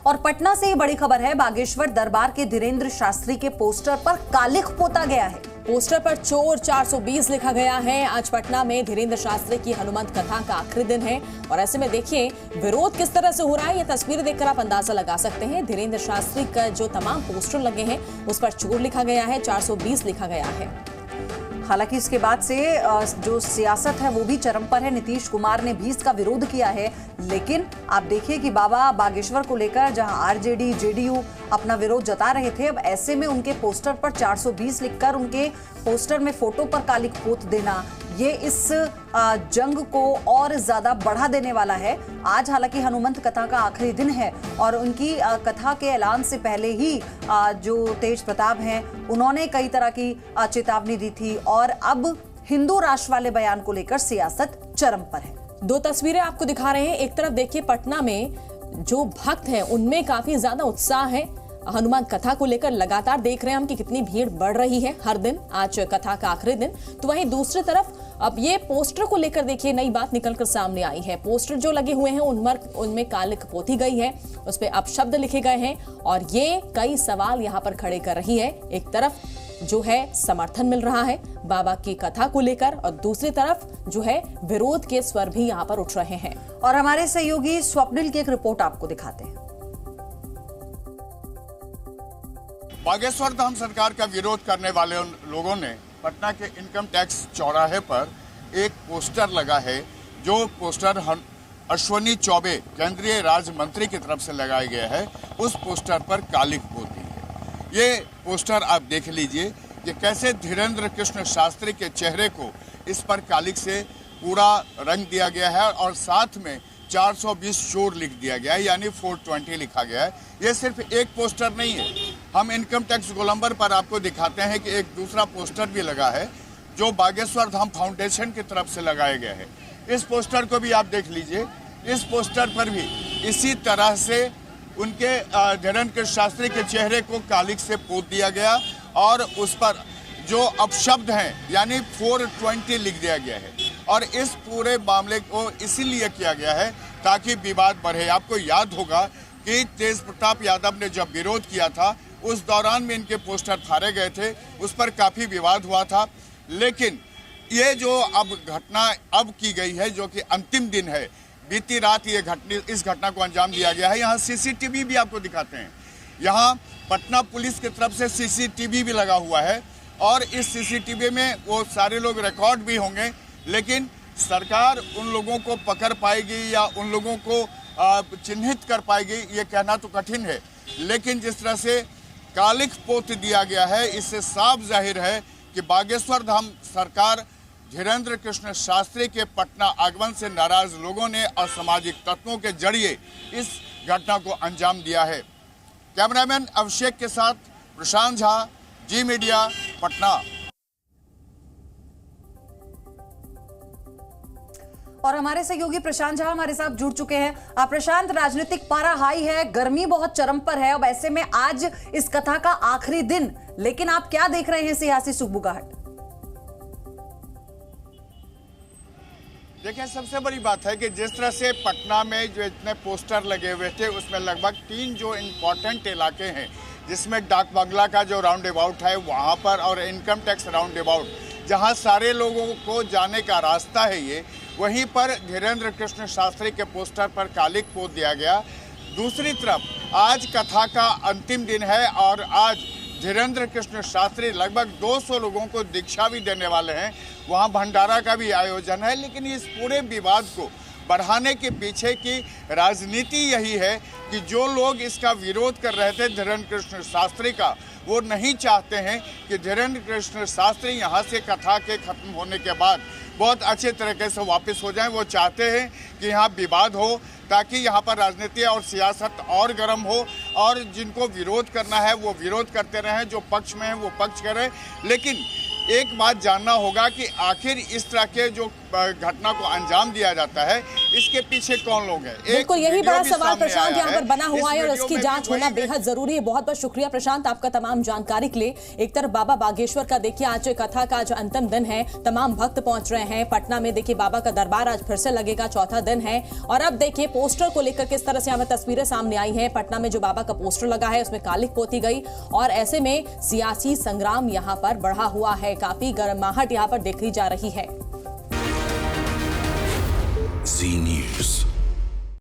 और पटना से ही बड़ी खबर है, बागेश्वर दरबार के धीरेन्द्र शास्त्री के पोस्टर पर कालिख पोता गया है। पोस्टर पर चोर 420 लिखा गया है। आज पटना में धीरेन्द्र शास्त्री की हनुमंत कथा का आखिरी दिन है और ऐसे में देखिए विरोध किस तरह से हो रहा है। ये तस्वीरें देखकर आप अंदाजा लगा सकते हैं। धीरेन्द्र शास्त्री का जो तमाम पोस्टर लगे हैं उस पर चोर लिखा गया है, 420 लिखा गया है। हालांकि इसके बाद से जो सियासत है वो भी चरम पर है। नीतीश कुमार ने भी इसका विरोध किया है, लेकिन आप देखिए कि बाबा बागेश्वर को लेकर जहां आरजेडी जेडीयू अपना विरोध जता रहे थे, अब ऐसे में उनके पोस्टर पर 420 लिखकर उनके पोस्टर में फोटो पर कालिख पोत देना, ये इस जंग को और ज्यादा बढ़ा देने वाला है। आज हालांकि हनुमंत कथा का आखिरी दिन है और उनकी कथा के ऐलान से पहले ही जो तेज प्रताप हैं उन्होंने कई तरह की चेतावनी दी थी और अब हिंदू राष्ट्र वाले बयान को लेकर सियासत चरम पर है। दो तस्वीरें आपको दिखा रहे हैं। एक तरफ देखिए पटना में जो भक्त हैं उनमें काफी ज्यादा उत्साह है हनुमान कथा को लेकर। लगातार देख रहे हैं हम कि कितनी भीड़ बढ़ रही है हर दिन, आज कथा का आखिरी दिन। तो वहीं दूसरी तरफ अब ये पोस्टर को लेकर देखिए नई बात निकलकर सामने आई है। पोस्टर जो लगे हुए हैं उनमें कालिख पोती गई है, उस पे अपशब्द लिखे गए हैं और ये कई सवाल यहाँ पर खड़े कर रही है। एक तरफ जो है समर्थन मिल रहा है बाबा की कथा को लेकर और दूसरी तरफ जो है विरोध के स्वर भी यहाँ पर उठ रहे हैं। और हमारे सहयोगी स्वप्निल की एक रिपोर्ट आपको दिखाते हैं। बागेश्वर धाम सरकार का विरोध करने वाले उन लोगों ने पटना के इनकम टैक्स चौराहे पर एक पोस्टर लगा है, जो पोस्टर अश्विनी चौबे केंद्रीय राज्य मंत्री की तरफ से लगाया गया है। उस पोस्टर पर कालिख पोती है। ये पोस्टर आप देख लीजिए कि कैसे धीरेन्द्र कृष्ण शास्त्री के चेहरे को इस पर कालिख से पूरा रंग दिया गया है और साथ में 420 चोर लिख दिया गया है, यानी 420 लिखा गया है। ये सिर्फ एक पोस्टर नहीं है, हम इनकम टैक्स गोलंबर पर आपको दिखाते हैं कि एक दूसरा पोस्टर भी लगा है जो बागेश्वर धाम फाउंडेशन की तरफ से लगाया गया है। इस पोस्टर को भी आप देख लीजिए। इस पोस्टर पर भी इसी तरह से उनके धीरेन्द्र कृष्ण शास्त्री के चेहरे को कालिख से पोत दिया गया और उस पर जो अपशब्द हैं यानी 420 लिख दिया गया है। और इस पूरे मामले को इसीलिए किया गया है ताकि विवाद बढ़े। आपको याद होगा कि तेज प्रताप यादव ने जब विरोध किया था उस दौरान में इनके पोस्टर फाड़े गए थे, उस पर काफी विवाद हुआ था। लेकिन ये जो अब घटना अब की गई है, जो कि अंतिम दिन है, बीती रात इस घटना को अंजाम दिया गया है। यहाँ सीसीटीवी भी आपको दिखाते हैं। यहाँ पटना पुलिस की तरफ से सीसीटीवी भी लगा हुआ है और इस सीसीटीवी में वो सारे लोग रिकॉर्ड भी होंगे, लेकिन सरकार उन लोगों को पकड़ पाएगी या उन लोगों को चिन्हित कर पाएगी ये कहना तो कठिन है। लेकिन जिस तरह से कालिख पोत दिया गया है, इससे साफ जाहिर है कि बागेश्वर धाम सरकार धीरेन्द्र कृष्ण शास्त्री के पटना आगमन से नाराज लोगों ने असामाजिक तत्वों के जरिए इस घटना को अंजाम दिया है। कैमरामैन अभिषेक के साथ प्रशांत झा, जी मीडिया, पटना। और हमारे सहयोगी प्रशांत झा हमारे साथ जुड़ चुके हैं। प्रशांत, राजनीतिक पारा हाई है, गर्मी बहुत चरम पर है, अब ऐसे में आज इस कथा का आखिरी दिन, लेकिन आप क्या देख रहे हैं सियासी सुगबुगाहट? देखिए, सबसे बड़ी बात है कि जिस तरह से पटना में जो इतने पोस्टर लगे हुए थे उसमें लगभग 3 जो इम्पोर्टेंट इलाके हैं, जिसमें डाक बंगला का जो राउंड अबाउट है वहाँ पर और इनकम टैक्स राउंड अबाउट जहाँ सारे लोगों को जाने का रास्ता है, ये वहीं पर धीरेन्द्र कृष्ण शास्त्री के पोस्टर पर कालिख पोत दिया गया। दूसरी तरफ आज कथा का अंतिम दिन है और आज धीरेन्द्र कृष्ण शास्त्री लगभग 200 लोगों को दीक्षा भी देने वाले हैं। वहाँ भंडारा का भी आयोजन है। लेकिन इस पूरे विवाद को बढ़ाने के पीछे की राजनीति यही है कि जो लोग इसका विरोध कर रहे थे धीरेन्द्र कृष्ण शास्त्री का, वो नहीं चाहते हैं कि धीरेन्द्र कृष्ण शास्त्री यहाँ से कथा के खत्म होने के बाद बहुत अच्छे तरीके से वापस हो जाएं। वो चाहते हैं कि यहाँ विवाद हो ताकि यहाँ पर राजनीति और सियासत और गर्म हो और जिनको विरोध करना है वो विरोध करते रहें, जो पक्ष में है वो पक्ष करें। लेकिन एक बात जानना होगा कि आखिर इस तरह के जो घटना को अंजाम दिया जाता है, इसके पीछे कौन लोग हैं? बिल्कुल यही वीडियो बड़ा भी सवाल सामने प्रशांत आया यहाँ पर बना हुआ है और इस इसकी वीडियो में जांच भी होना वही बेहद जरूरी है। बहुत बहुत शुक्रिया प्रशांत आपका तमाम जानकारी के लिए। एक तरफ बाबा बागेश्वर का देखिए आज कथा का आज अंतिम दिन है, तमाम भक्त पहुंच रहे हैं पटना में। देखिए बाबा का दरबार आज फिर से लगेगा, चौथा दिन है। और अब देखिए पोस्टर को लेकर किस तरह से हमें तस्वीरें सामने आई हैं। पटना में जो बाबा का पोस्टर लगा है उसमें कालिक पोती गई और ऐसे में सियासी संग्राम यहाँ पर बढ़ा हुआ है, काफी गर्माहट यहाँ पर देखी जा रही है। Z News।